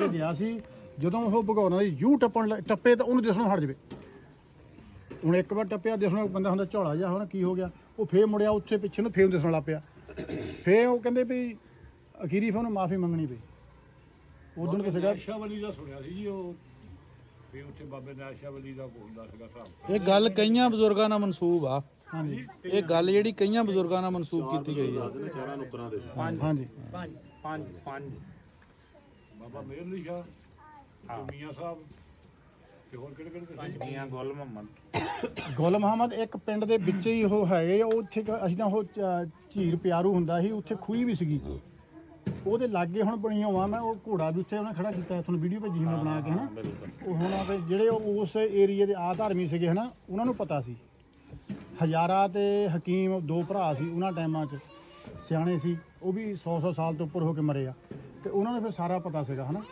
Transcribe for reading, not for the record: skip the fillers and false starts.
ਕੇ ਗਿਆ ਸੀ। ਜਦੋਂ ਉਹ ਭਗੌਰਾਂ ਦੀ ਜੂਹ ਟੱਪੇ ਤਾਂ ਉਹਨੂੰ ਦਿਸਣੋਂ ਹਟ ਜਾਵੇ। ਹੁਣ ਇੱਕ ਵਾਰ ਟੱਪਿਆ ਦਿਸਣੋਂ ਬੰਦਾ ਹੁੰਦਾ ਝੋਲਾ ਜਿਹਾ ਹੁਣ ਕੀ ਹੋ ਗਿਆ, ਉਹ ਫੇਰ ਮੁੜਿਆ ਉੱਥੇ ਪਿੱਛੇ ਨੂੰ ਫੇਰ ਦਿਸਣ ਲੱਗ ਪਿਆ। ਫੇਰ ਉਹ ਕਹਿੰਦੇ ਵੀ ਅਖੀਰੀ ਫਿਰ ਉਹਨੂੰ ਮਾਫੀ ਮੰਗਣੀ ਪਈ। ਉਦੋਂ ਤਾਂ ਸੀਗਾ ਆਸ਼ਾਵਲੀ ਦਾ ਸੁਣਿਆ ਸੀ ਜੀ, ਉਹ ਵੀ ਉੱਥੇ ਬਾਬੇ ਨੇ ਆਸ਼ਾਵਲੀ ਦਾ ਬੋਲਦਾ ਸੀਗਾ ਸਾਹਿਬ। ਇਹ ਗੱਲ ਕਈਆਂ ਬਜ਼ੁਰਗਾਂ ਨਾਲ ਮਨਸੂਬ ਆ। ਹਾਂਜੀ ਇਹ ਗੱਲ ਜਿਹੜੀ ਕਈਆਂ ਬਜ਼ੁਰਗਾਂ ਨਾਲ ਮਨਸੂਬ ਕੀਤੀ ਗਈ ਆ। ਚਾਰਾਂ ਨੁਕਰਾਂ ਦੇ ਹਾਂਜੀ ਪੰਜ ਬਾਬਾ ਮੇਹਰ ਅਲੀ ਸ਼ਾਹ, ਮੀਆਂ ਸਾਹਿਬ ਤੇ ਹੋਰ ਕਿਹੜੇ ਕਿਹੜੇ ਮੀਆਂ ਗੁਲ ਮੁਹੰਮਦ ਇੱਕ ਪਿੰਡ ਦੇ ਵਿੱਚ ਹੀ ਉਹ ਹੈਗੇ। ਉਹ ਉੱਥੇ ਅਸੀਂ ਤਾਂ ਉਹ ਝੀਰ ਪਿਆਰੂ ਹੁੰਦਾ ਸੀ, ਉੱਥੇ ਖੂਹੀ ਵੀ ਸੀਗੀ, ਉਹਦੇ ਲਾਗੇ ਹੁਣ ਬਣੀਆਂ ਹੋਵਾਂ। ਮੈਂ ਉਹ ਘੋੜਾ ਵੀ ਉੱਥੇ ਉਹਨੇ ਖੜਾ ਕੀਤਾ, ਤੁਹਾਨੂੰ ਵੀਡੀਓ ਭੇਜੀ ਮੈਂ ਬਣਾ ਕੇ ਹਨਾ। ਉਹ ਹੁਣ ਤੇ ਜਿਹੜੇ ਉਸ ਏਰੀਏ ਦੇ ਆਧਾਰਮੀ ਸੀਗੇ ਹਨਾ, ਉਹਨਾਂ ਨੂੰ ਪਤਾ ਸੀ। ਹਜ਼ਾਰਾ ਤੇ ਹਕੀਮ ਦੋ ਭਰਾ ਸੀ, ਉਹਨਾਂ ਟਾਈਮਾਂ 'ਚ ਸਿਆਣੇ ਸੀ, ਉਹ ਵੀ 100 ਸਾਲ ਤੋਂ ਉੱਪਰ ਹੋ ਕੇ ਮਰੇ ਆ, ਤੇ ਉਹਨਾਂ ਨੂੰ ਫਿਰ ਸਾਰਾ ਪਤਾ ਸੀਗਾ ਹਨਾ।